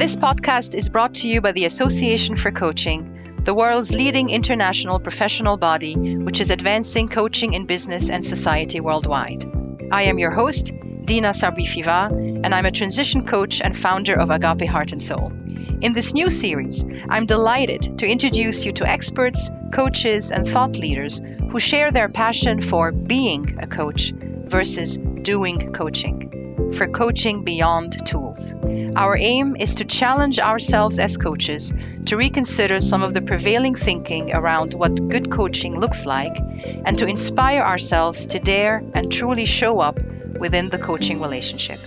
This podcast is brought to you by the Association for Coaching, the world's leading international professional body, which is advancing coaching in business and society worldwide. I am your host, Dina Sabry Fivaz, and I'm a transition coach and founder of Agape Heart and Soul. In this new series, I'm delighted to introduce you to experts, coaches, and thought leaders who share their passion for being a coach versus doing coaching, for coaching beyond tools. Our aim is to challenge ourselves as coaches to reconsider some of the prevailing thinking around what good coaching looks like and to inspire ourselves to dare and truly show up within the coaching relationship.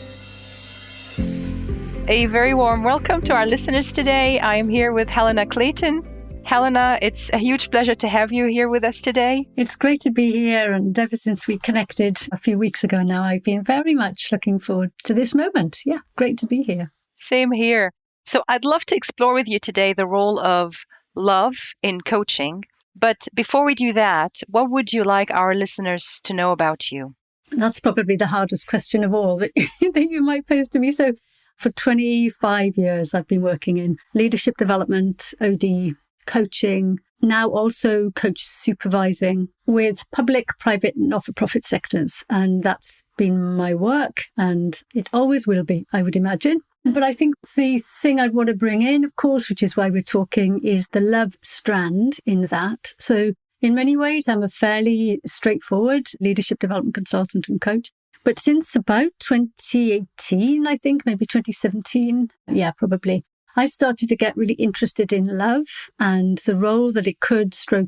A very warm welcome to our listeners today. I am here with Helena Clayton. Helena, it's a huge pleasure to have you here with us today. It's great to be here, and ever since we connected a few weeks ago now, I've been very much looking forward to this moment. Yeah, great to be here. Same here. So I'd love to explore with you today the role of love in coaching. But before we do that, what would you like our listeners to know about you? That's probably the hardest question of all that you might pose to me. So for 25 years, I've been working in leadership development, OD, coaching, now also coach supervising with public, private, not-for-profit sectors. And that's been my work, and it always will be, I would imagine. But I think the thing I'd want to bring in, of course, which is why we're talking, is the love strand in that. So in many ways, I'm a fairly straightforward leadership development consultant and coach. But since about 2018, I think, maybe 2017, probably, I started to get really interested in love and the role that it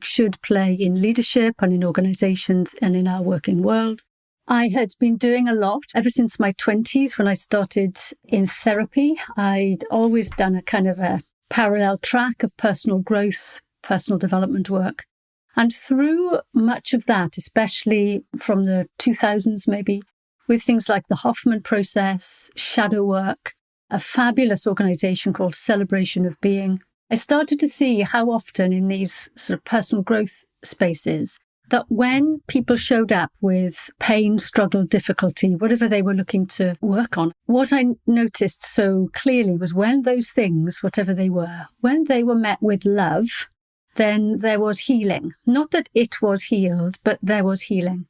should play in leadership and in organizations and in our working world. I had been doing a lot ever since my 20s when I started in therapy. I'd always done a kind of a parallel track of personal growth, personal development work. And through much of that, especially from the 2000s maybe, with things like the Hoffman process, shadow work, a fabulous organization called Celebration of Being, I started to see how often in these sort of personal growth spaces that when people showed up with pain, struggle, difficulty, whatever they were looking to work on, what I noticed so clearly was when those things, whatever they were, when they were met with love, then there was healing. Not that it was healed, but there was healing.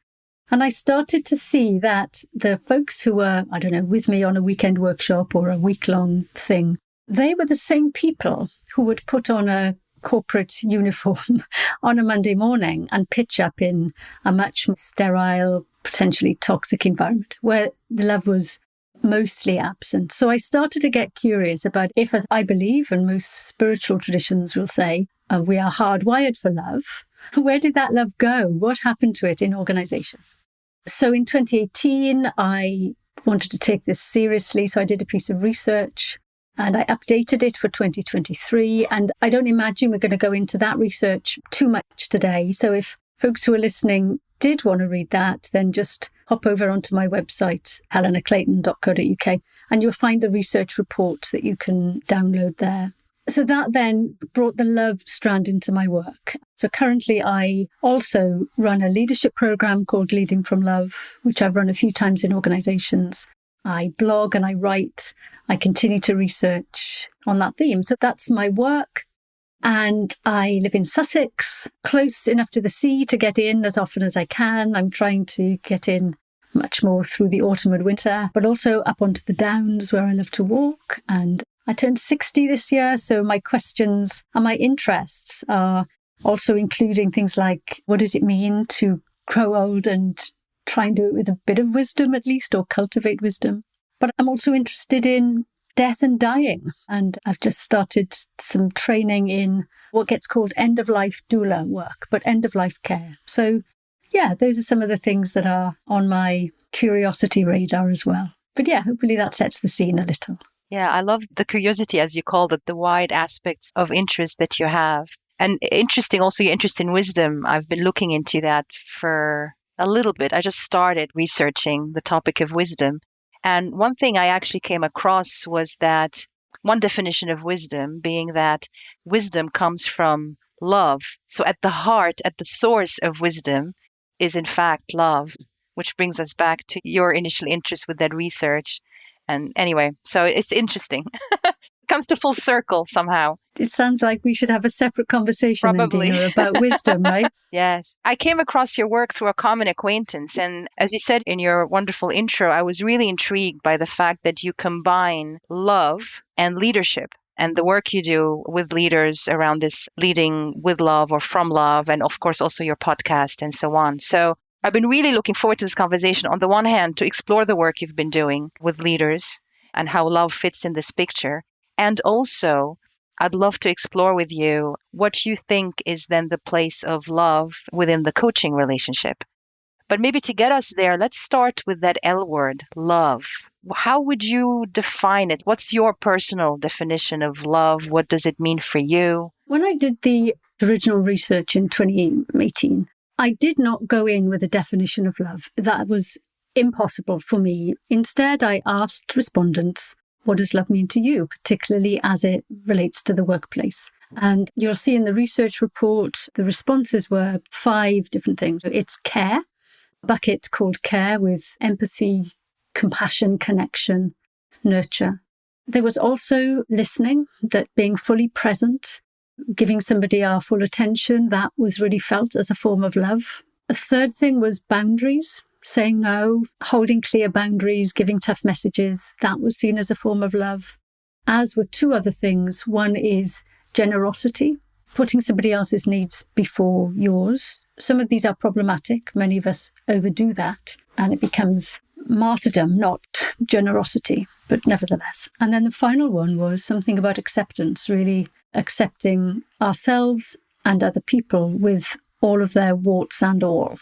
And I started to see that the folks who were, with me on a weekend workshop or a week-long thing, they were the same people who would put on a corporate uniform on a Monday morning and pitch up in a much more sterile, potentially toxic environment where the love was mostly absent. So I started to get curious about if, as I believe, and most spiritual traditions will say, we are hardwired for love. Where did that love go? What happened to it in organizations? So in 2018, I wanted to take this seriously. So I did a piece of research and I updated it for 2023. And I don't imagine we're going to go into that research too much today. So if folks who are listening did want to read that, then just hop over onto my website, helenaclayton.co.uk, and you'll find the research report that you can download there. So that then brought the love strand into my work. So currently I also run a leadership program called Leading from Love, which I've run a few times in organizations. I blog and I write. I continue to research on that theme. So that's my work. And I live in Sussex, close enough to the sea to get in as often as I can. I'm trying to get in much more through the autumn and winter, but also up onto the downs where I love to walk. And I turned 60 this year, so my questions and my interests are also including things like, what does it mean to grow old and try and do it with a bit of wisdom at least, or cultivate wisdom? But I'm also interested in death and dying. And I've just started some training in what gets called end-of-life doula work, but end-of-life care. So yeah, those are some of the things that are on my curiosity radar as well. But yeah, hopefully that sets the scene a little. Yeah, I love the curiosity, as you called it, the wide aspects of interest that you have. And interesting, also your interest in wisdom. I've been looking into that for a little bit. I just started researching the topic of wisdom. And one thing I actually came across was that one definition of wisdom being that wisdom comes from love. So at the heart, at the source of wisdom is in fact love, which brings us back to your initial interest with that research. And anyway, so it's interesting. comes to full circle somehow. It sounds like we should have a separate conversation, then, Probably. Dina, about wisdom, right? Yes. I came across your work through a common acquaintance. And as you said in your wonderful intro, I was really intrigued by the fact that you combine love and leadership and the work you do with leaders around this leading with love or from love, and of course also your podcast and so on. So I've been really looking forward to this conversation. On the one hand, to explore the work you've been doing with leaders and how love fits in this picture. And also, I'd love to explore with you what you think is then the place of love within the coaching relationship. But maybe to get us there, let's start with that L word, love. How would you define it? What's your personal definition of love? What does it mean for you? When I did the original research in 2018, I did not go in with a definition of love. That was impossible for me. Instead, I asked respondents, what does love mean to you, particularly as it relates to the workplace? And you'll see in the research report, the responses were 5 different things. It's care, bucket called care, with empathy, compassion, connection, nurture. There was also listening, that being fully present, giving somebody our full attention, that was really felt as a form of love. A third thing was boundaries. Saying no, holding clear boundaries, giving tough messages, that was seen as a form of love. As were 2 other things. One is generosity, putting somebody else's needs before yours. Some of these are problematic. Many of us overdo that, and it becomes martyrdom, not generosity, but nevertheless. And then the final one was something about acceptance, really accepting ourselves and other people with all of their warts and all.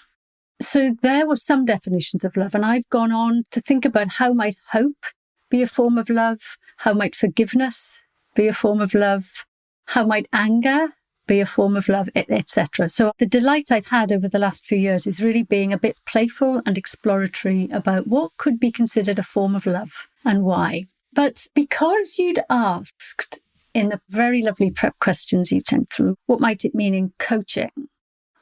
So there were some definitions of love, and I've gone on to think about how might hope be a form of love, how might forgiveness be a form of love, how might anger be a form of love, etc. So the delight I've had over the last few years is really being a bit playful and exploratory about what could be considered a form of love and why. But because you'd asked in the very lovely prep questions you sent through, what might it mean in coaching?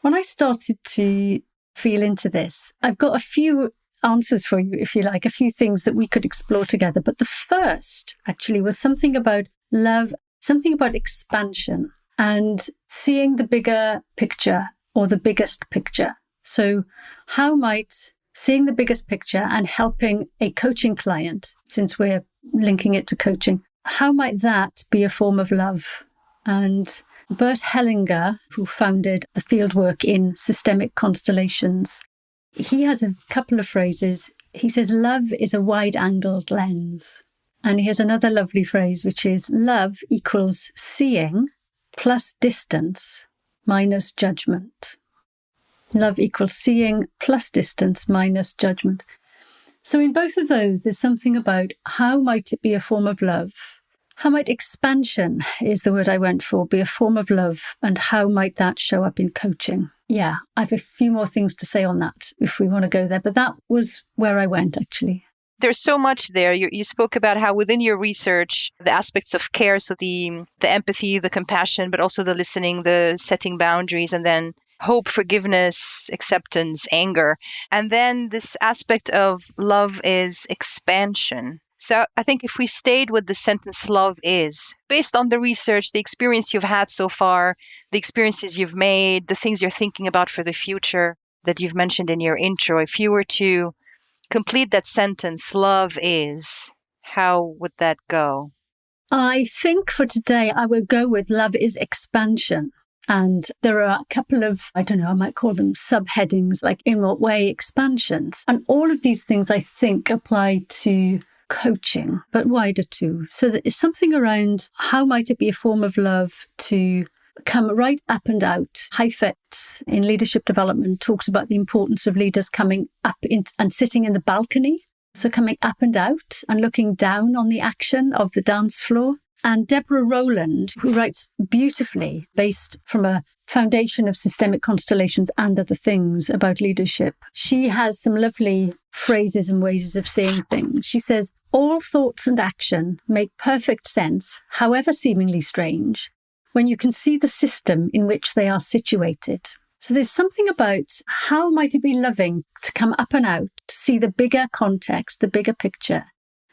When I started to feel into this, I've got a few answers for you, if you like, a few things that we could explore together. But the first actually was something about love, something about expansion and seeing the bigger picture or the biggest picture. So how might seeing the biggest picture and helping a coaching client, since we're linking it to coaching, how might that be a form of love? And Bert Hellinger, who founded the fieldwork in systemic constellations, he has a couple of phrases. He says, love is a wide-angled lens. And he has another lovely phrase, which is, love equals seeing plus distance minus judgment. Love equals seeing plus distance minus judgment. So in both of those, there's something about how might it be a form of love? How might expansion, is the word I went for, be a form of love, and how might that show up in coaching? Yeah, I have a few more things to say on that if we want to go there, but that was where I went actually. There's so much there. You spoke about how within your research, the aspects of care, so the empathy, the compassion, but also the listening, the setting boundaries, and then hope, forgiveness, acceptance, anger. And then this aspect of love is expansion. So I think if we stayed with the sentence love is, based on the research, the experience you've had so far, the experiences you've made, the things you're thinking about for the future that you've mentioned in your intro, if you were to complete that sentence, love is, how would that go? I think for today, I would go with love is expansion. And there are a couple of, I don't know, I might call them subheadings, like in what way expansions. And all of these things I think apply to coaching, but wider too. So that it's something around how might it be a form of love to come right up and out. Heifetz in leadership development talks about the importance of leaders coming up and sitting in the balcony. So coming up and out and looking down on the action of the dance floor. And Deborah Rowland, who writes beautifully based from a foundation of systemic constellations and other things about leadership, she has some lovely phrases and ways of saying things. She says, all thoughts and action make perfect sense, however seemingly strange, when you can see the system in which they are situated. So there's something about how might it be loving to come up and out, to see the bigger context, the bigger picture.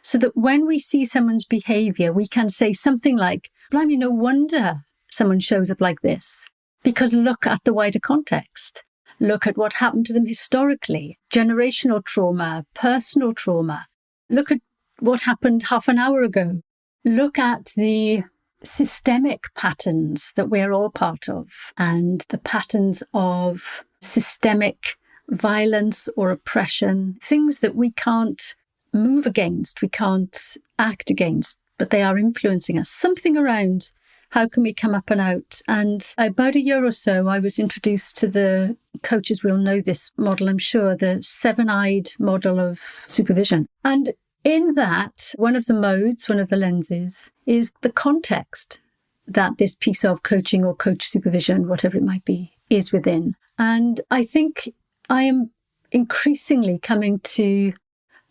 So that when we see someone's behavior, we can say something like, blimey, no wonder someone shows up like this. Because look at the wider context. Look at what happened to them historically, generational trauma, personal trauma. Look at what happened half an hour ago. Look at the systemic patterns that we're all part of, and the patterns of systemic violence or oppression, things that we can't move against, we can't act against, but they are influencing us. Something around how can we come up and out? And about a year or so, I was introduced to the coaches will know this model, I'm sure, the seven-eyed model of supervision. And in that, one of the modes, one of the lenses, is the context that this piece of coaching or coach supervision, whatever it might be, is within. And I think I am increasingly coming to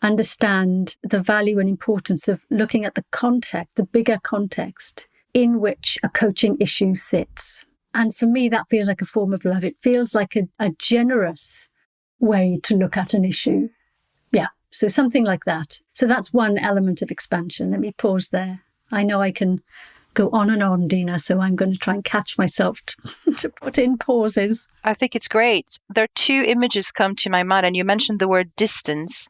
understand the value and importance of looking at the context, the bigger context in which a coaching issue sits. And for me, that feels like a form of love. It feels like a generous way to look at an issue. Yeah, so something like that. So that's one element of expansion. Let me pause there. I know I can go on, Dina, so I'm going to try and catch myself to put in pauses. I think it's great. There are two images come to my mind, and you mentioned the word distance.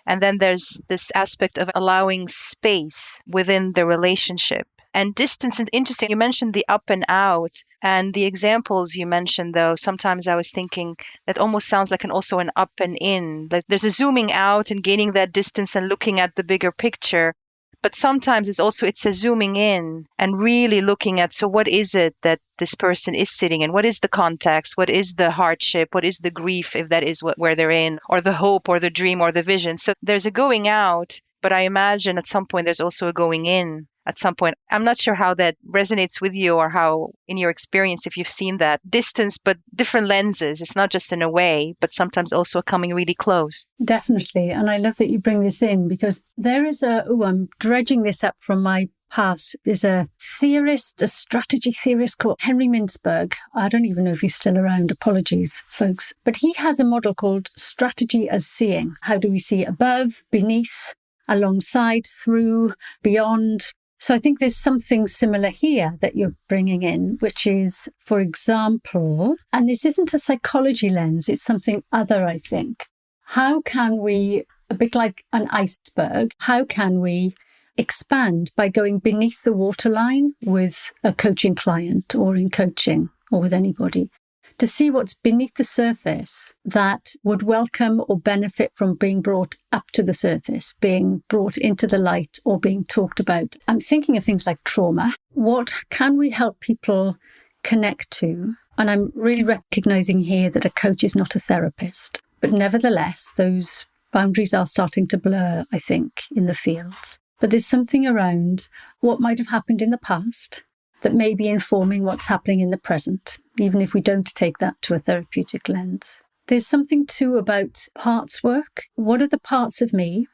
And then there's this aspect of allowing space within the relationship. And distance is interesting. You mentioned the up and out, and the examples you mentioned, though, sometimes I was thinking that almost sounds like also an up and in. Like there's a zooming out and gaining that distance and looking at the bigger picture. But sometimes it's a zooming in and really looking at, so what is it that this person is sitting in? What is the context? What is the hardship? What is the grief, if that is where they're in, or the hope or the dream or the vision? So there's a going out, but I imagine at some point there's also a going in. At some point, I'm not sure how that resonates with you or how, in your experience, if you've seen that distance, but different lenses. It's not just in a way, but sometimes also coming really close. Definitely. And I love that you bring this in, because there is I'm dredging this up from my past. There's a theorist, a strategy theorist called Henry Mintzberg. I don't even know if he's still around. Apologies, folks. But he has a model called strategy as seeing. How do we see above, beneath, alongside, through, beyond? So I think there's something similar here that you're bringing in, which is, for example, and this isn't a psychology lens, it's something other, I think. How can we, a bit like an iceberg, how can we expand by going beneath the waterline with a coaching client or in coaching or with anybody? To see what's beneath the surface that would welcome or benefit from being brought up to the surface, being brought into the light or being talked about. I'm thinking of things like trauma. What can we help people connect to? And I'm really recognizing here that a coach is not a therapist, but nevertheless, those boundaries are starting to blur, I think, in the fields. But there's something around what might have happened in the past that may be informing what's happening in the present, even if we don't take that to a therapeutic lens. There's something too about parts work. What are the parts of me,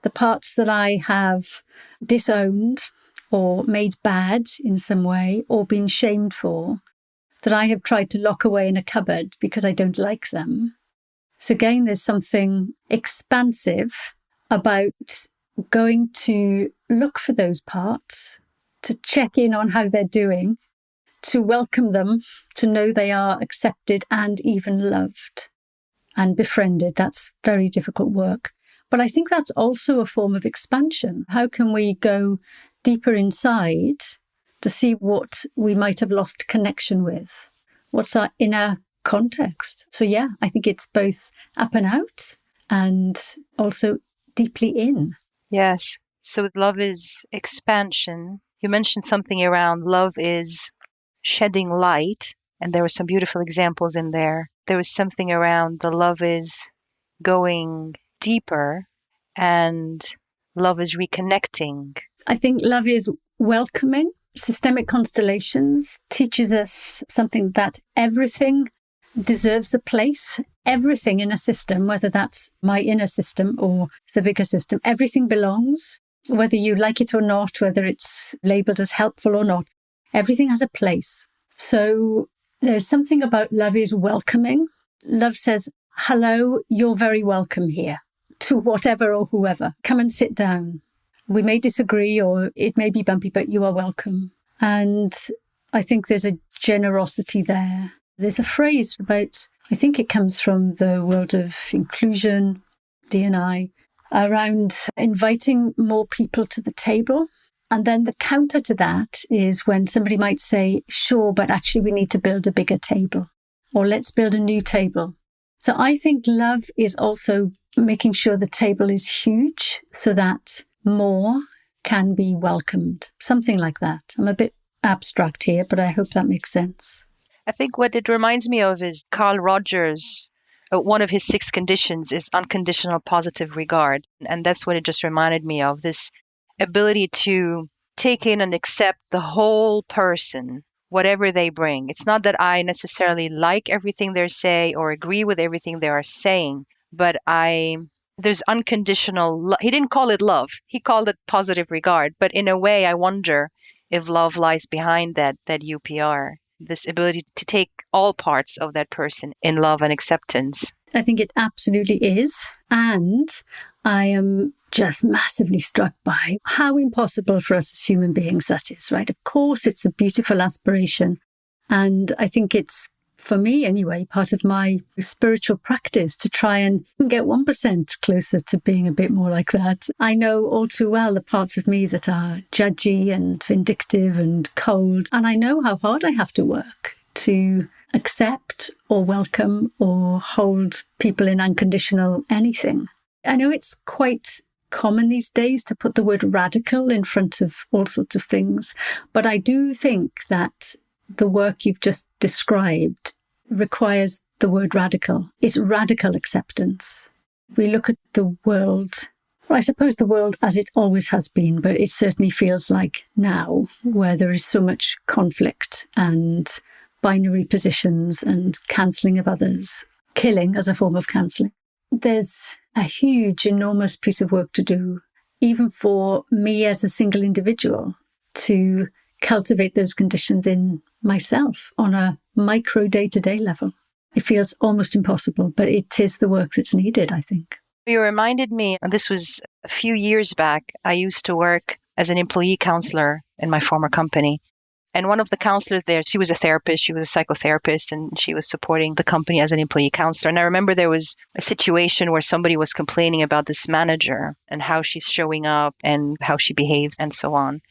the parts that I have disowned or made bad in some way or been shamed for, that I have tried to lock away in a cupboard because I don't like them? So again, there's something expansive about going to look for those parts, to check in on how they're doing, to welcome them, to know they are accepted and even loved and befriended. That's very difficult work. But I think that's also a form of expansion. How can we go deeper inside to see what we might have lost connection with? What's our inner context? So yeah, I think it's both up and out and also deeply in. Yes. So love is expansion. You mentioned something around love is shedding light, and there were some beautiful examples in there. There was something around the love is going deeper, and love is reconnecting. I think love is welcoming. Systemic constellations teaches us something, that everything deserves a place. Everything in a system, whether that's my inner system or the bigger system, everything belongs. Whether you like it or not, whether it's labeled as helpful or not, everything has a place. So there's something about love is welcoming. Love says, hello, you're very welcome here, to whatever or whoever. Come and sit down. We may disagree or it may be bumpy, but you are welcome. And I think there's a generosity there. There's a phrase about, I think it comes from the world of inclusion, D&I, around inviting more people to the table. And then the counter to that is when somebody might say, sure, but actually we need to build a bigger table, or let's build a new table. So I think love is also making sure the table is huge so that more can be welcomed. Something like that. I'm a bit abstract here, but I hope that makes sense. I think what it reminds me of is Carl Rogers. One of his 6 conditions is unconditional positive regard. And that's what it just reminded me of, this ability to take in and accept the whole person, whatever they bring. It's not that I necessarily like everything they say or agree with everything they are saying, but there's unconditional. He didn't call it love. He called it positive regard. But in a way, I wonder if love lies behind that UPR, this ability to take all parts of that person in love and acceptance. I think it absolutely is. And I am just massively struck by how impossible for us as human beings that is, right? Of course, it's a beautiful aspiration. And I think it's, for me anyway, part of my spiritual practice to try and get 1% closer to being a bit more like that. I know all too well the parts of me that are judgy and vindictive and cold. And I know how hard I have to work to accept or welcome or hold people in unconditional anything. I know it's quite common these days to put the word radical in front of all sorts of things, but I do think that the work you've just described requires the word radical. It's radical acceptance. We look at the world, well, I suppose the world as it always has been, but it certainly feels like now, where there is so much conflict and binary positions and cancelling of others, killing as a form of cancelling. There's a huge, enormous piece of work to do, even for me as a single individual, to cultivate those conditions in myself on a micro day-to-day level. It feels almost impossible, but it is the work that's needed, I think. You reminded me, and this was a few years back, I used to work as an employee counselor in my former company. And one of the counselors there, she was a therapist, she was a psychotherapist, and she was supporting the company as an employee counselor. And I remember there was a situation where somebody was complaining about this manager and how she's showing up and how she behaves and so on.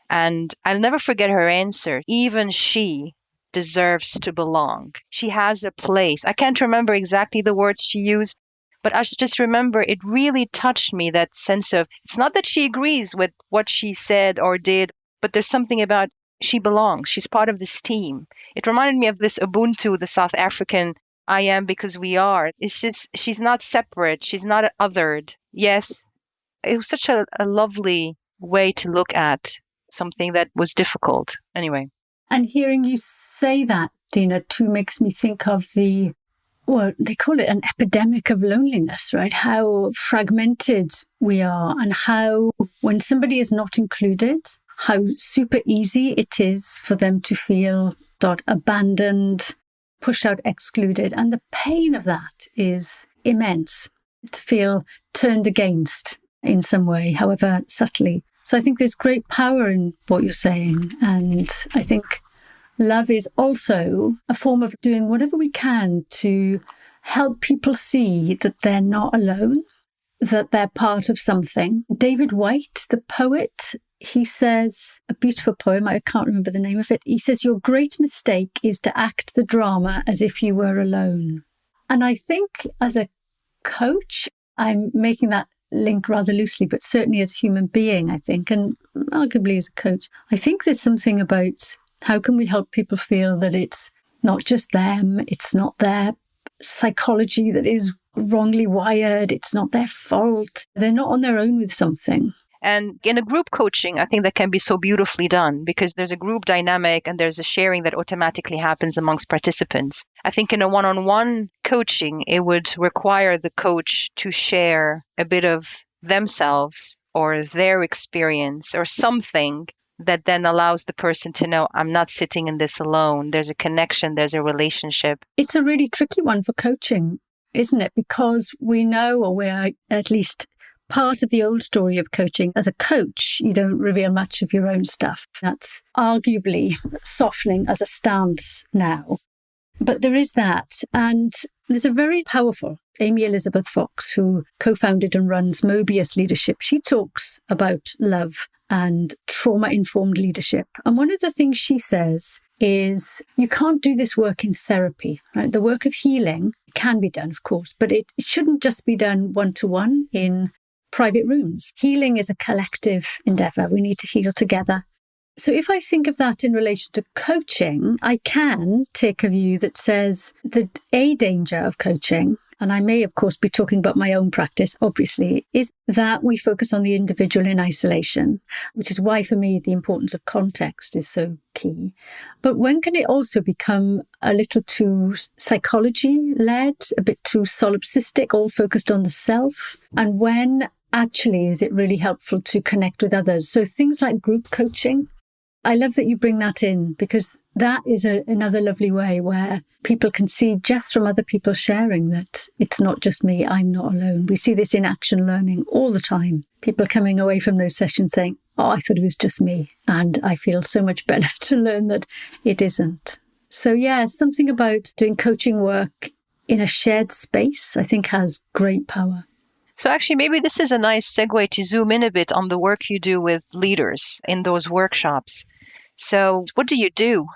And I'll never forget her answer. Even she deserves to belong. She has a place. I can't remember exactly the words she used, but I just remember it really touched me, that sense of, it's not that she agrees with what she said or did, but there's something about she belongs. She's part of this team. It reminded me of this Ubuntu, the South African, I am because we are. It's just, she's not separate. She's not othered. Yes, it was such a lovely way to look at something that was difficult. Anyway. And hearing you say that, Dina, too, makes me think of they call it an epidemic of loneliness, right? How fragmented we are, and how when somebody is not included, how super easy it is for them to feel abandoned, pushed out, excluded. And the pain of that is immense, to feel turned against in some way, however subtly. So I think there's great power in what you're saying. And I think love is also a form of doing whatever we can to help people see that they're not alone, that they're part of something. David Whyte, the poet, he says, a beautiful poem, I can't remember the name of it. He says, your great mistake is to act the drama as if you were alone. And I think as a coach, I'm making that link rather loosely, but certainly as a human being, I think, and arguably as a coach, I think there's something about how can we help people feel that it's not just them, it's not their psychology that is wrongly wired, it's not their fault, they're not on their own with something. And in a group coaching, I think that can be so beautifully done because there's a group dynamic and there's a sharing that automatically happens amongst participants. I think in a one-on-one coaching, it would require the coach to share a bit of themselves or their experience or something that then allows the person to know, I'm not sitting in this alone. There's a connection, there's a relationship. It's a really tricky one for coaching, isn't it? Because we know, or we're at least part of the old story of coaching. As a coach, you don't reveal much of your own stuff. That's arguably softening as a stance now. But there is that. And there's a very powerful Amy Elizabeth Fox, who co-founded and runs Mobius Leadership. She talks about love and trauma-informed leadership. And one of the things she says is you can't do this work in therapy, right? The work of healing can be done, of course, but it shouldn't just be done one-to-one in private rooms. Healing is a collective endeavor. We need to heal together. So if I think of that in relation to coaching, I can take a view that says that a danger of coaching, and I may, of course, be talking about my own practice, obviously, is that we focus on the individual in isolation, which is why, for me, the importance of context is so key. But when can it also become a little too psychology-led, a bit too solipsistic, all focused on the self? And when actually is it really helpful to connect with others? So things like group coaching, I love that you bring that in, because that is another lovely way where people can see just from other people sharing that it's not just me, I'm not alone. We see this in action learning all the time. People coming away from those sessions saying, oh, I thought it was just me. And I feel so much better to learn that it isn't. So yeah, something about doing coaching work in a shared space, I think has great power. So actually, maybe this is a nice segue to zoom in a bit on the work you do with leaders in those workshops. So what do you do?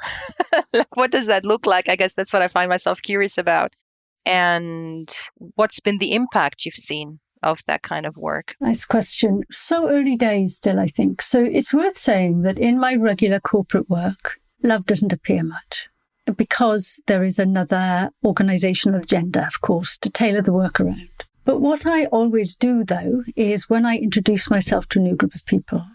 Like, what does that look like? I guess that's what I find myself curious about. And what's been the impact you've seen of that kind of work? Nice question. So early days still, I think. So it's worth saying that in my regular corporate work, love doesn't appear much, because there is another organizational agenda, of course, to tailor the work around. But what I always do, though, is when I introduce myself to a new group of people,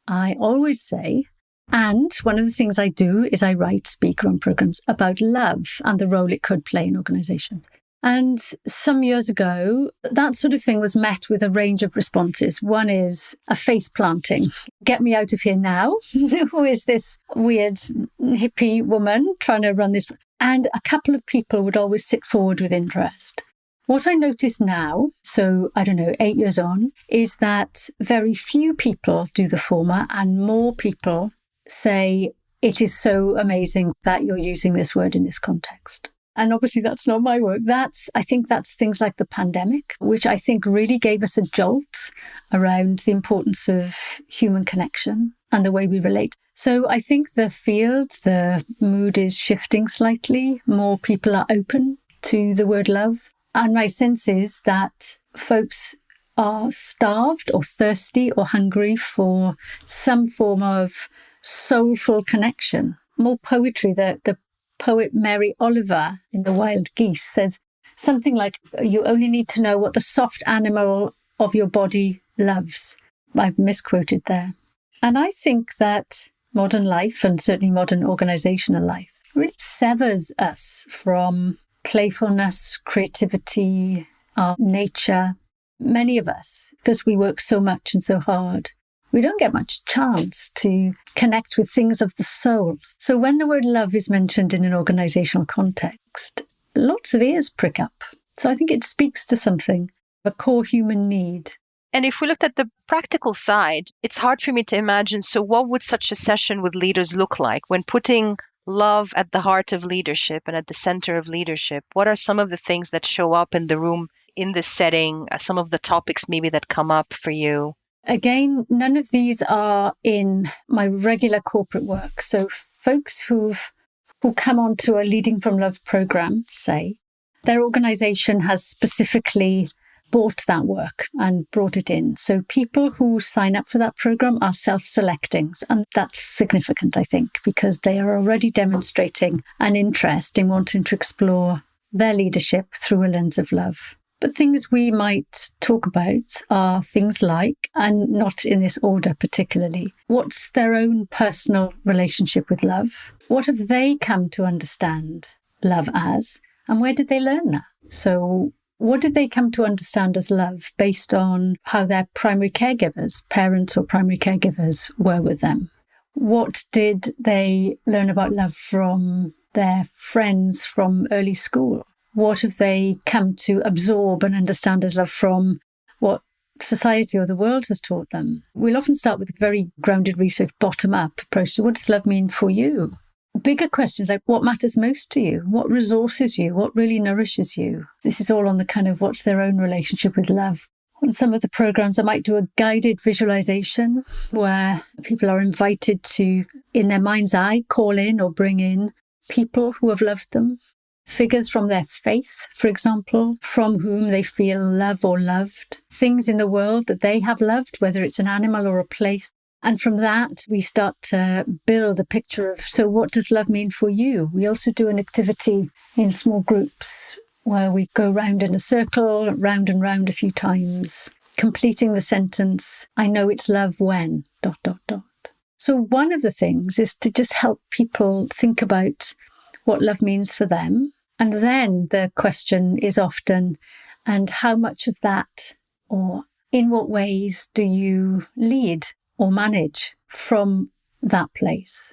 I always say, and one of the things I do is I write speaker on programs about love and the role it could play in organizations. And some years ago, that sort of thing was met with a range of responses. One is a face planting. Get me out of here now. Who is this weird hippie woman trying to run this? And a couple of people would always sit forward with interest. What I notice now, so I don't know, 8 years on, is that very few people do the former and more people say, it is so amazing that you're using this word in this context. And obviously that's not my work. I think that's things like the pandemic, which I think really gave us a jolt around the importance of human connection and the way we relate. So I think the mood is shifting slightly. More people are open to the word love. And my sense is that folks are starved or thirsty or hungry for some form of soulful connection, more poetry. The poet Mary Oliver in The Wild Geese says something like, you only need to know what the soft animal of your body loves. I've misquoted there. And I think that modern life, and certainly modern organizational life, really severs us from playfulness, creativity, our nature. Many of us, because we work so much and so hard, we don't get much chance to connect with things of the soul. So when the word love is mentioned in an organizational context, lots of ears prick up. So I think it speaks to something, a core human need. And if we looked at the practical side, it's hard for me to imagine. So what would such a session with leaders look like when putting love at the heart of leadership and at the center of leadership? What are some of the things that show up in the room in this setting? Some of the topics maybe that come up for you? Again, none of these are in my regular corporate work. So folks who come onto a Leading from Love program, say, their organization has specifically bought that work and brought it in. So people who sign up for that program are self-selecting. And that's significant, I think, because they are already demonstrating an interest in wanting to explore their leadership through a lens of love. But things we might talk about are things like, and not in this order particularly, what's their own personal relationship with love? What have they come to understand love as? And where did they learn that? So what did they come to understand as love based on how their primary caregivers, parents or primary caregivers, were with them? What did they learn about love from their friends from early school? What have they come to absorb and understand as love from what society or the world has taught them. We'll often start with a very grounded research, bottom-up approach to what does love mean for you? Bigger questions like what matters most to you? What resources you? What really nourishes you? This is all on the kind of what's their own relationship with love. On some of the programs, I might do a guided visualization where people are invited to, in their mind's eye, call in or bring in people who have loved them, figures from their faith, for example, from whom they feel love or loved, things in the world that they have loved, whether it's an animal or a place. And from that, we start to build a picture of, so what does love mean for you? We also do an activity in small groups where we go round in a circle, round and round a few times, completing the sentence, I know it's love when, ... So one of the things is to just help people think about what love means for them. And then the question is often, and how much of that, or in what ways do you lead or manage from that place?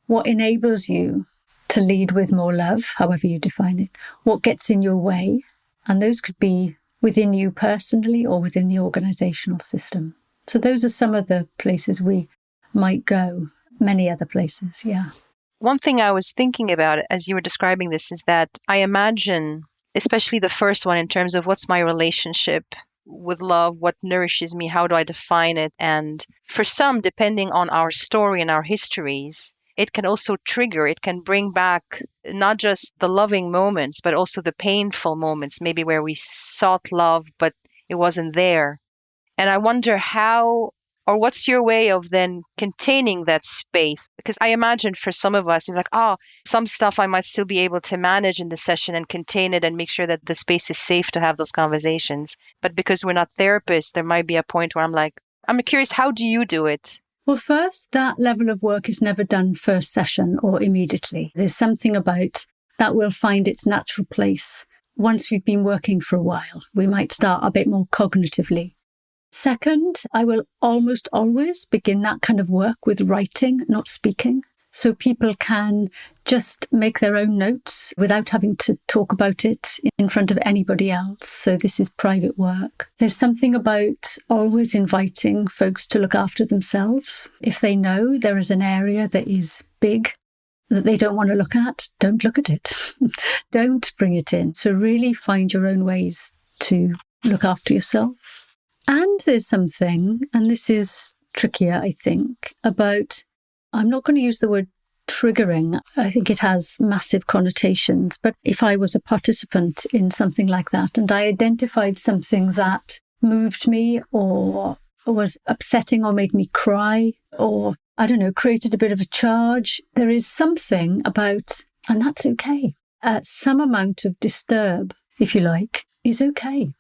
What enables you to lead with more love, however you define it? What gets in your way? And those could be within you personally or within the organizational system. So those are some of the places we might go. Many other places, yeah. One thing I was thinking about as you were describing this is that I imagine, especially the first one in terms of what's my relationship with love, what nourishes me, how do I define it? And for some, depending on our story and our histories, it can also trigger, it can bring back not just the loving moments, but also the painful moments, maybe where we sought love, but it wasn't there. And I wonder how, or what's your way of then containing that space? Because I imagine for some of us, it's like, some stuff I might still be able to manage in the session and contain it and make sure that the space is safe to have those conversations. But because we're not therapists, there might be a point where I'm curious, how do you do it? Well, first, that level of work is never done first session or immediately. There's something about that will find its natural place once we've been working for a while. We might start a bit more cognitively. Second, I will almost always begin that kind of work with writing, not speaking. So people can just make their own notes without having to talk about it in front of anybody else. So this is private work. There's something about always inviting folks to look after themselves. If they know there is an area that is big that they don't want to look at, don't look at it. Don't bring it in. So really find your own ways to look after yourself. And there's something, and this is trickier, I think, about, I'm not going to use the word triggering. I think it has massive connotations. But if I was a participant in something like that and I identified something that moved me or was upsetting or made me cry or, I don't know, created a bit of a charge, there is something about, and that's okay. Some amount of disturb, if you like, is okay.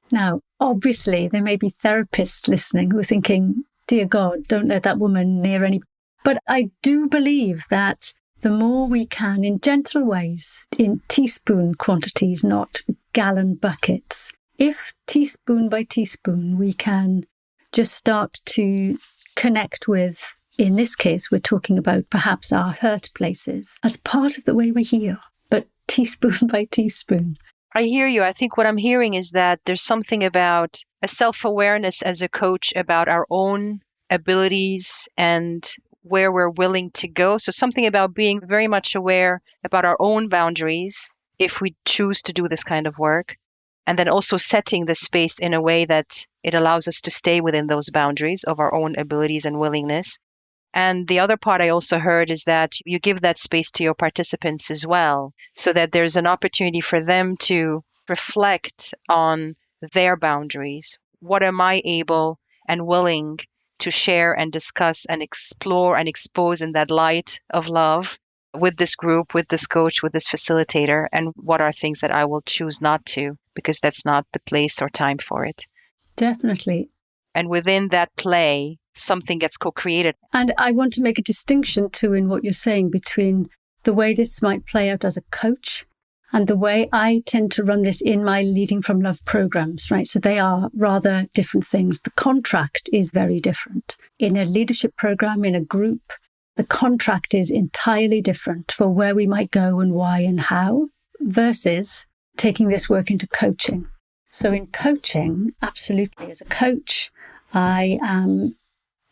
Now, obviously, there may be therapists listening who are thinking, dear God, don't let that woman near any. But I do believe that the more we can, in gentle ways, in teaspoon quantities, not gallon buckets, if teaspoon by teaspoon, we can just start to connect with, in this case, we're talking about perhaps our hurt places as part of the way we heal, but teaspoon by teaspoon. I hear you. I think what I'm hearing is that there's something about a self-awareness as a coach about our own abilities and where we're willing to go. So something about being very much aware about our own boundaries if we choose to do this kind of work. And then also setting the space in a way that it allows us to stay within those boundaries of our own abilities and willingness. And the other part I also heard is that you give that space to your participants as well, so that there's an opportunity for them to reflect on their boundaries. What am I able and willing to share and discuss and explore and expose in that light of love with this group, with this coach, with this facilitator? And what are things that I will choose not to, because that's not the place or time for it? Definitely. And within that play, something gets co-created. And I want to make a distinction too in what you're saying between the way this might play out as a coach and the way I tend to run this in my Leading from Love programs, right? So they are rather different things. The contract is very different. In a leadership program, in a group, the contract is entirely different for where we might go and why and how, versus taking this work into coaching. So in coaching, absolutely. As a coach, I am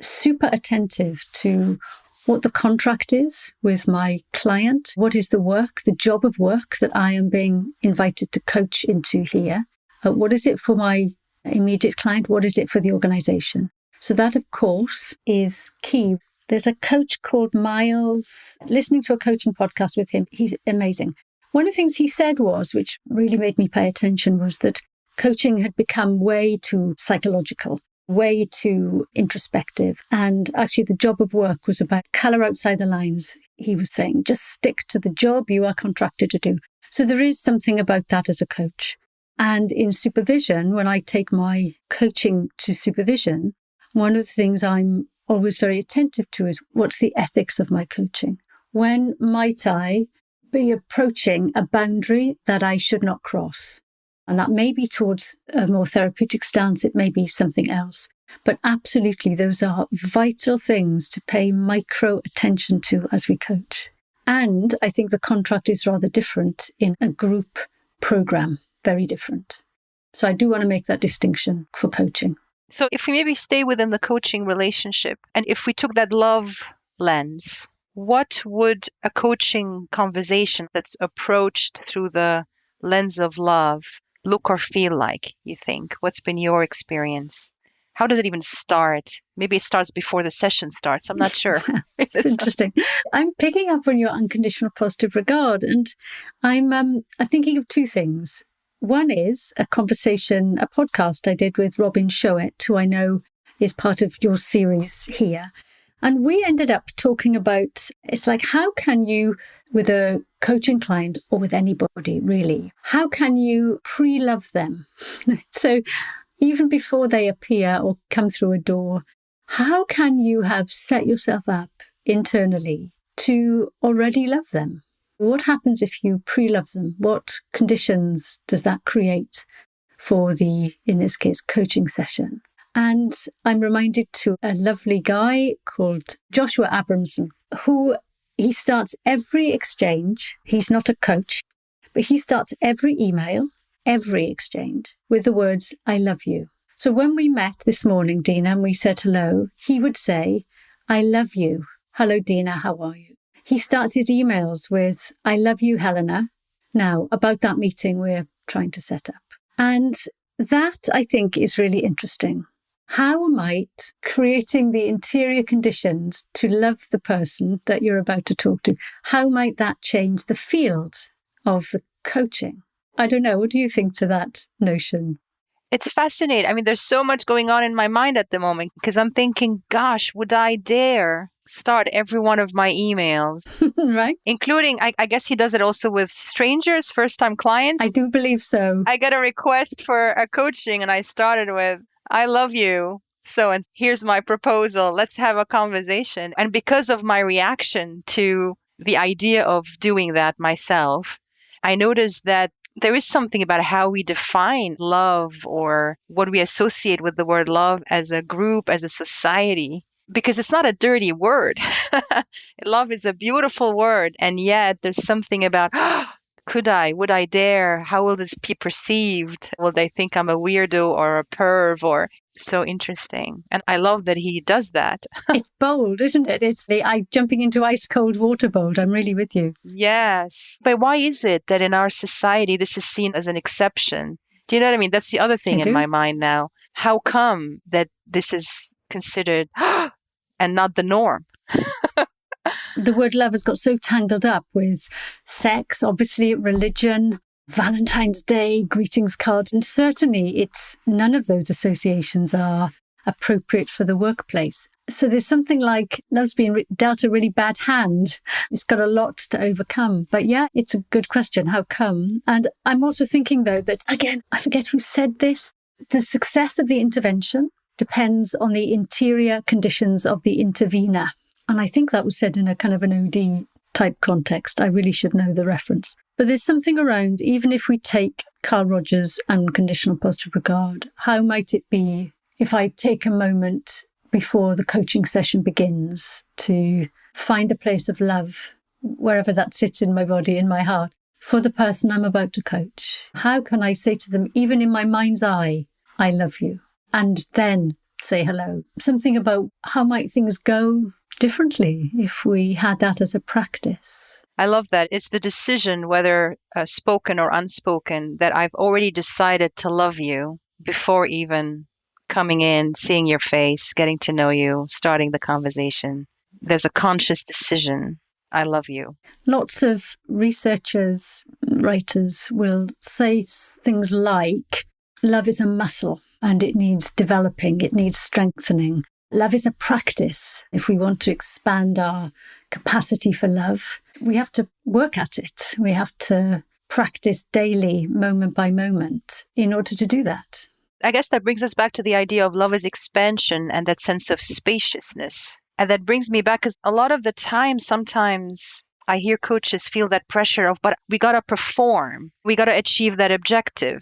super attentive to what the contract is with my client. What is the work, the job of work that I am being invited to coach into here? What is it for my immediate client? What is it for the organization? So that, of course, is key. There's a coach called Miles. Listening to a coaching podcast with him, he's amazing. One of the things he said was, which really made me pay attention, was that coaching had become way too psychological, way too introspective. And actually the job of work was about colour outside the lines. He was saying, just stick to the job you are contracted to do. So there is something about that as a coach. And in supervision, when I take my coaching to supervision, one of the things I'm always very attentive to is what's the ethics of my coaching? When might I be approaching a boundary that I should not cross? And that may be towards a more therapeutic stance. It may be something else. But absolutely, those are vital things to pay micro attention to as we coach. And I think the contract is rather different in a group program, very different. So I do want to make that distinction for coaching. So if we maybe stay within the coaching relationship, and if we took that love lens, what would a coaching conversation that's approached through the lens of love look or feel like, you think? What's been your experience? How does it even start? Maybe it starts before the session starts. I'm not sure. It's interesting. I'm picking up on your unconditional positive regard, and I'm thinking of two things. One is a conversation, a podcast I did with Robin Showett, who I know is part of your series here. And we ended up talking about, it's like, how can you, with a coaching client or with anybody really, how can you pre-love them? So even before they appear or come through a door, how can you have set yourself up internally to already love them? What happens if you pre-love them? What conditions does that create for the, in this case, coaching session? And I'm reminded to a lovely guy called Joshua Abramson, who he starts every exchange. He's not a coach, but he starts every email, every exchange with the words, I love you. So when we met this morning, Dina, and we said hello, he would say, I love you. Hello, Dina, how are you? He starts his emails with, I love you, Helena. Now, about that meeting we're trying to set up. And that, I think, is really interesting. How might creating the interior conditions to love the person that you're about to talk to, how might that change the field of the coaching? I don't know. What do you think to that notion? It's fascinating. I mean, there's so much going on in my mind at the moment because I'm thinking, gosh, would I dare start every one of my emails? Right. Including, I guess he does it also with strangers, first-time clients. I do believe so. I got a request for a coaching and I started with, I love you. So, and here's my proposal. Let's have a conversation. And because of my reaction to the idea of doing that myself, I noticed that there is something about how we define love or what we associate with the word love as a group, as a society, because it's not a dirty word. Love is a beautiful word. And yet there's something about, would I dare? How will this be perceived? Will they think I'm a weirdo or a perv or so interesting? And I love that he does that. It's bold, isn't it? It's the jumping into ice cold water bold. I'm really with you. Yes. But why is it that in our society, this is seen as an exception? Do you know what I mean? That's the other thing in my mind now. How come that this is considered and not the norm? The word love has got so tangled up with sex, obviously religion, Valentine's Day, greetings cards. And certainly it's none of those associations are appropriate for the workplace. So there's something like love's been dealt a really bad hand. It's got a lot to overcome. But yeah, it's a good question. How come? And I'm also thinking, though, that, again, I forget who said this. The success of the intervention depends on the interior conditions of the intervener. And I think that was said in a kind of an OD type context. I really should know the reference. But there's something around, even if we take Carl Rogers' unconditional positive regard, how might it be if I take a moment before the coaching session begins to find a place of love, wherever that sits in my body, in my heart, for the person I'm about to coach? How can I say to them, even in my mind's eye, I love you, and then say hello? Something about how might things go differently if we had that as a practice. I love that. It's the decision, whether spoken or unspoken, that I've already decided to love you before even coming in, seeing your face, getting to know you, starting the conversation. There's a conscious decision. I love you. Lots of researchers, writers will say things like, love is a muscle and it needs developing, it needs strengthening. Love is a practice. If we want to expand our capacity for love, we have to work at it. We have to practice daily, moment by moment, in order to do that. I guess that brings us back to the idea of love as expansion and that sense of spaciousness. And that brings me back, because a lot of the time, sometimes I hear coaches feel that pressure of, but we got to perform. We got to achieve that objective.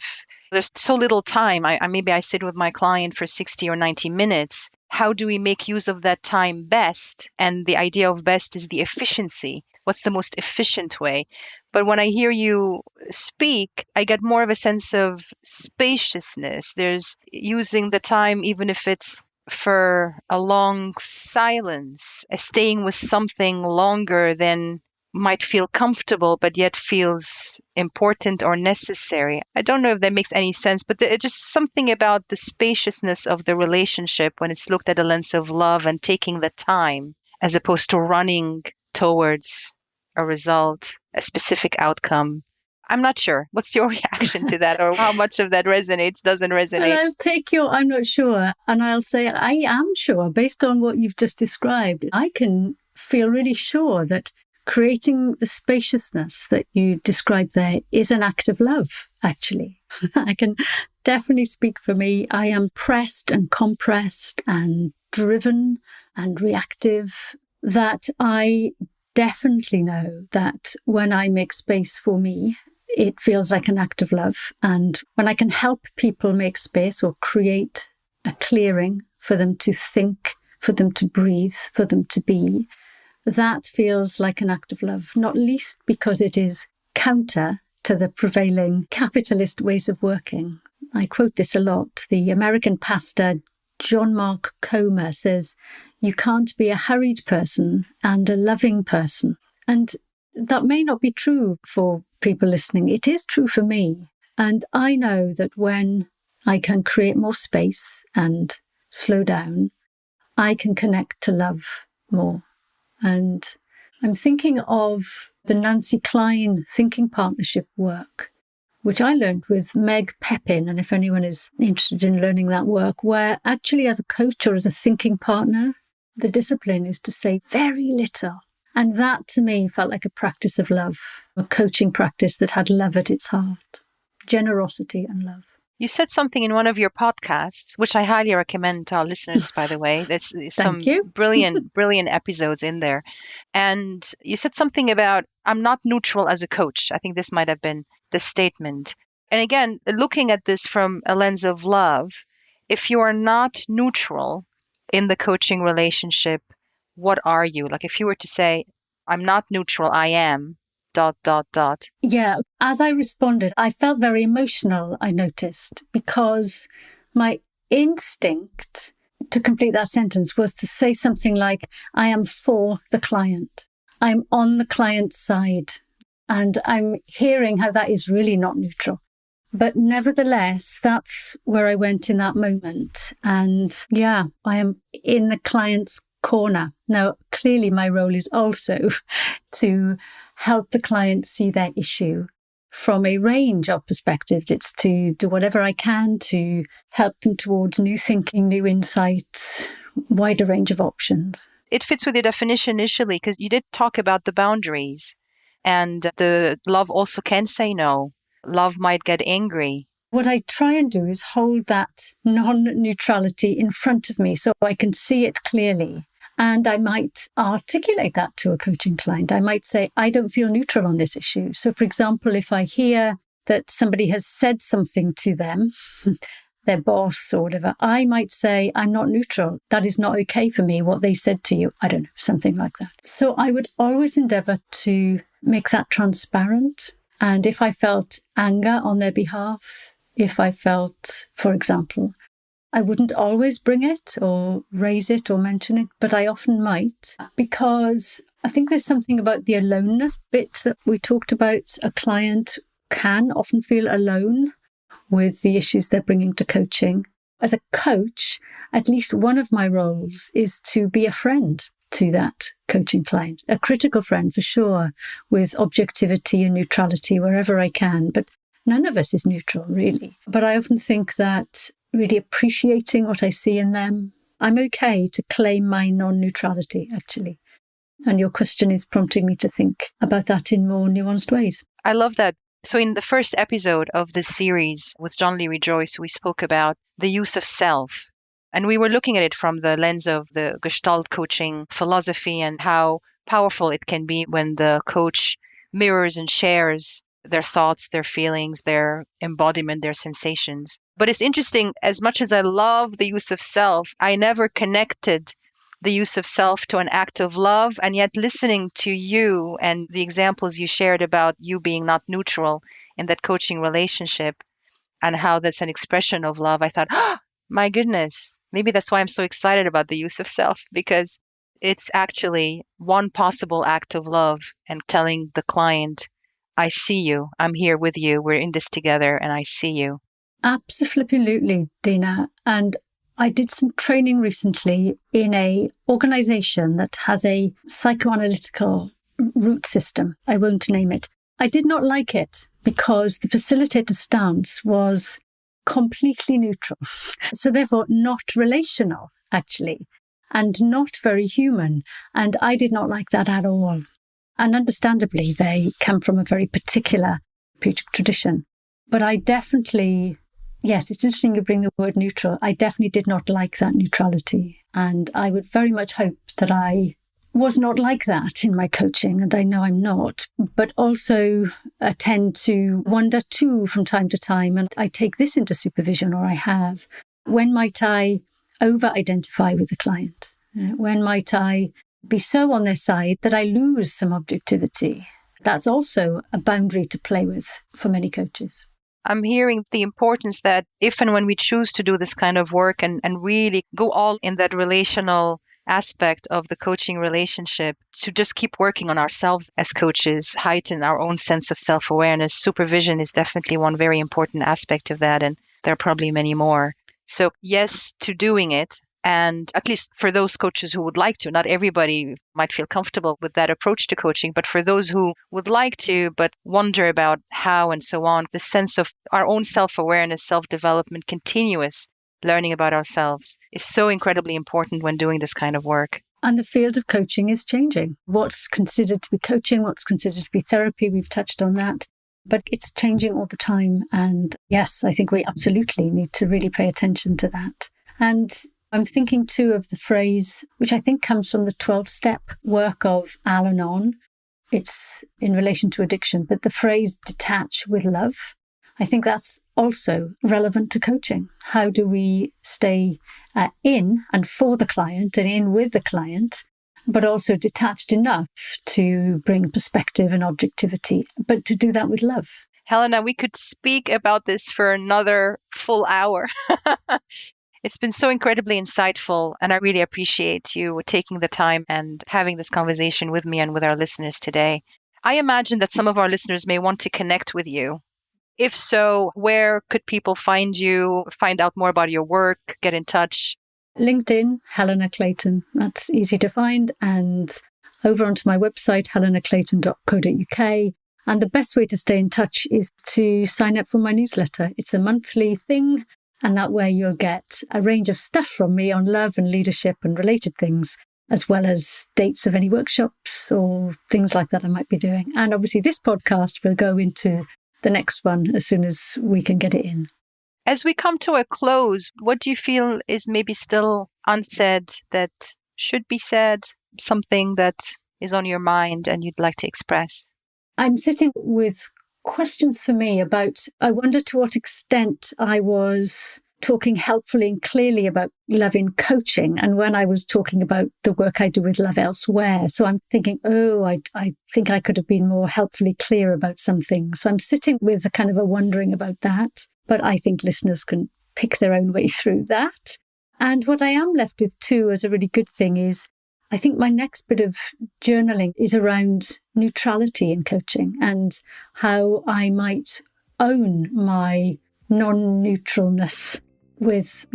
There's so little time. Maybe I sit with my client for 60 or 90 minutes. How do we make use of that time best? And the idea of best is the efficiency. What's the most efficient way? But when I hear you speak, I get more of a sense of spaciousness. There's using the time, even if it's for a long silence, staying with something longer than might feel comfortable, but yet feels important or necessary. I don't know if that makes any sense, but it's just something about the spaciousness of the relationship when it's looked at a lens of love and taking the time, as opposed to running towards a result, a specific outcome. I'm not sure. What's your reaction to that, or how much of that resonates, doesn't resonate? Well, I'll take your I'm not sure, and I'll say I am sure, based on what you've just described. I can feel really sure that creating the spaciousness that you described there is an act of love, actually. I can definitely speak for me. I am pressed and compressed and driven and reactive, that I definitely know that when I make space for me, it feels like an act of love. And when I can help people make space or create a clearing for them to think, for them to breathe, for them to be, that feels like an act of love, not least because it is counter to the prevailing capitalist ways of working. I quote this a lot. The American pastor John Mark Comer says, "You can't be a hurried person and a loving person." And that may not be true for people listening. It is true for me. And I know that when I can create more space and slow down, I can connect to love more. And I'm thinking of the Nancy Klein Thinking Partnership work, which I learned with Meg Pepin. And if anyone is interested in learning that work, where actually as a coach or as a thinking partner, the discipline is to say very little. And that to me felt like a practice of love, a coaching practice that had love at its heart, generosity and love. You said something in one of your podcasts, which I highly recommend to our listeners, by the way. There's some brilliant episodes in there. And you said something about, I'm not neutral as a coach. I think this might have been the statement. And again, looking at this from a lens of love, if you are not neutral in the coaching relationship, what are you? Like if you were to say, I'm not neutral, I am ... Yeah, as I responded, I felt very emotional, I noticed, because my instinct to complete that sentence was to say something like, I am for the client. I'm on the client's side. And I'm hearing how that is really not neutral. But nevertheless, that's where I went in that moment. And yeah, I am in the client's corner. Now, clearly my role is also to help the client see their issue from a range of perspectives. It's to do whatever I can to help them towards new thinking, new insights, wider range of options. It fits with your definition initially, because you did talk about the boundaries, and the love also can say no. Love might get angry. What I try and do is hold that non-neutrality in front of me so I can see it clearly. And I might articulate that to a coaching client. I might say, I don't feel neutral on this issue. So, for example, if I hear that somebody has said something to them, their boss or whatever, I might say, I'm not neutral. That is not okay for me, what they said to you. I don't know, something like that. So I would always endeavour to make that transparent And if I felt anger on their behalf, if I felt, for example, I wouldn't always bring it or raise it or mention it, but I often might, because I think there's something about the aloneness bit that we talked about. A client can often feel alone with the issues they're bringing to coaching. As a coach, at least one of my roles is to be a friend to that coaching client, a critical friend for sure, with objectivity and neutrality wherever I can. But none of us is neutral, really. But I often think that really appreciating what I see in them, I'm okay to claim my non-neutrality, actually. And your question is prompting me to think about that in more nuanced ways. I love that. So in the first episode of this series with John Lee Rejoice, we spoke about the use of self. And we were looking at it from the lens of the Gestalt coaching philosophy and how powerful it can be when the coach mirrors and shares their thoughts, their feelings, their embodiment, their sensations. But it's interesting, as much as I love the use of self, I never connected the use of self to an act of love. And yet listening to you and the examples you shared about you being not neutral in that coaching relationship and how that's an expression of love, I thought, oh, my goodness, maybe that's why I'm so excited about the use of self, because it's actually one possible act of love and telling the client, I see you, I'm here with you, we're in this together, and I see you. Absolutely, Dina. And I did some training recently in an organization that has a psychoanalytical root system. I won't name it. I did not like it because the facilitator's stance was completely neutral. So therefore not relational, actually, and not very human. And I did not like that at all. And understandably, they come from a very particular therapeutic tradition. But I definitely, yes, it's interesting you bring the word neutral. I definitely did not like that neutrality. And I would very much hope that I was not like that in my coaching. And I know I'm not, but also I tend to wonder too from time to time. And I take this into supervision, or I have. When might I over-identify with the client? When might I be so on their side that I lose some objectivity? That's also a boundary to play with for many coaches. I'm hearing the importance that if and when we choose to do this kind of work and really go all in that relational aspect of the coaching relationship, to just keep working on ourselves as coaches, heighten our own sense of self-awareness. Supervision is definitely one very important aspect of that, and there are probably many more. So yes to doing it. And at least for those coaches who would like to, not everybody might feel comfortable with that approach to coaching, but for those who would like to, but wonder about how and so on, the sense of our own self-awareness, self-development, continuous learning about ourselves is so incredibly important when doing this kind of work. And the field of coaching is changing. What's considered to be coaching, what's considered to be therapy, we've touched on that. But it's changing all the time. And yes, I think we absolutely need to really pay attention to that. And I'm thinking too of the phrase, which I think comes from the 12-step work of Al-Anon. It's in relation to addiction, but the phrase detach with love. I think that's also relevant to coaching. How do we stay in and for the client and in with the client, but also detached enough to bring perspective and objectivity, but to do that with love? Helena, we could speak about this for another full hour. It's been so incredibly insightful, and I really appreciate you taking the time and having this conversation with me and with our listeners today. I imagine that some of our listeners may want to connect with you. If so, where could people find you, find out more about your work, get in touch? LinkedIn, Helena Clayton. That's easy to find. And over onto my website, helenaclayton.co.uk. And the best way to stay in touch is to sign up for my newsletter. It's a monthly thing. And that way you'll get a range of stuff from me on love and leadership and related things, as well as dates of any workshops or things like that I might be doing. And obviously this podcast will go into the next one as soon as we can get it in. As we come to a close, what do you feel is maybe still unsaid that should be said, something that is on your mind and you'd like to express? I'm sitting with questions for me about, I wonder to what extent I was talking helpfully and clearly about love in coaching, and when I was talking about the work I do with love elsewhere. So I'm thinking, I think I could have been more helpfully clear about something. So I'm sitting with a kind of a wondering about that, but I think listeners can pick their own way through that. And what I am left with too as a really good thing is, I think my next bit of journaling is around neutrality in coaching and how I might own my non-neutralness with,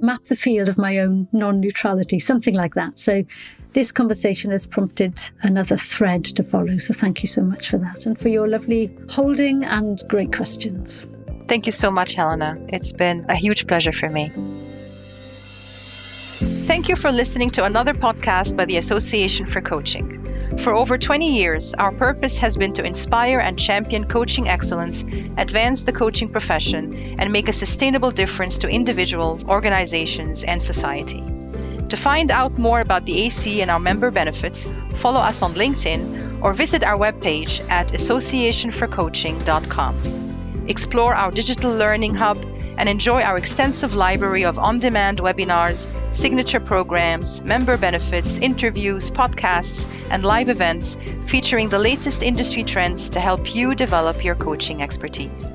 map the field of my own non-neutrality, something like that. So this conversation has prompted another thread to follow. So thank you so much for that and for your lovely holding and great questions. Thank you so much, Helena. It's been a huge pleasure for me. Thank you for listening to another podcast by the Association for Coaching. For over 20 years, our purpose has been to inspire and champion coaching excellence, advance the coaching profession, and make a sustainable difference to individuals, organizations, and society. To find out more about the AC and our member benefits, follow us on LinkedIn or visit our webpage at associationforcoaching.com. Explore our digital learning hub and enjoy our extensive library of on-demand webinars, signature programs, member benefits, interviews, podcasts, and live events featuring the latest industry trends to help you develop your coaching expertise.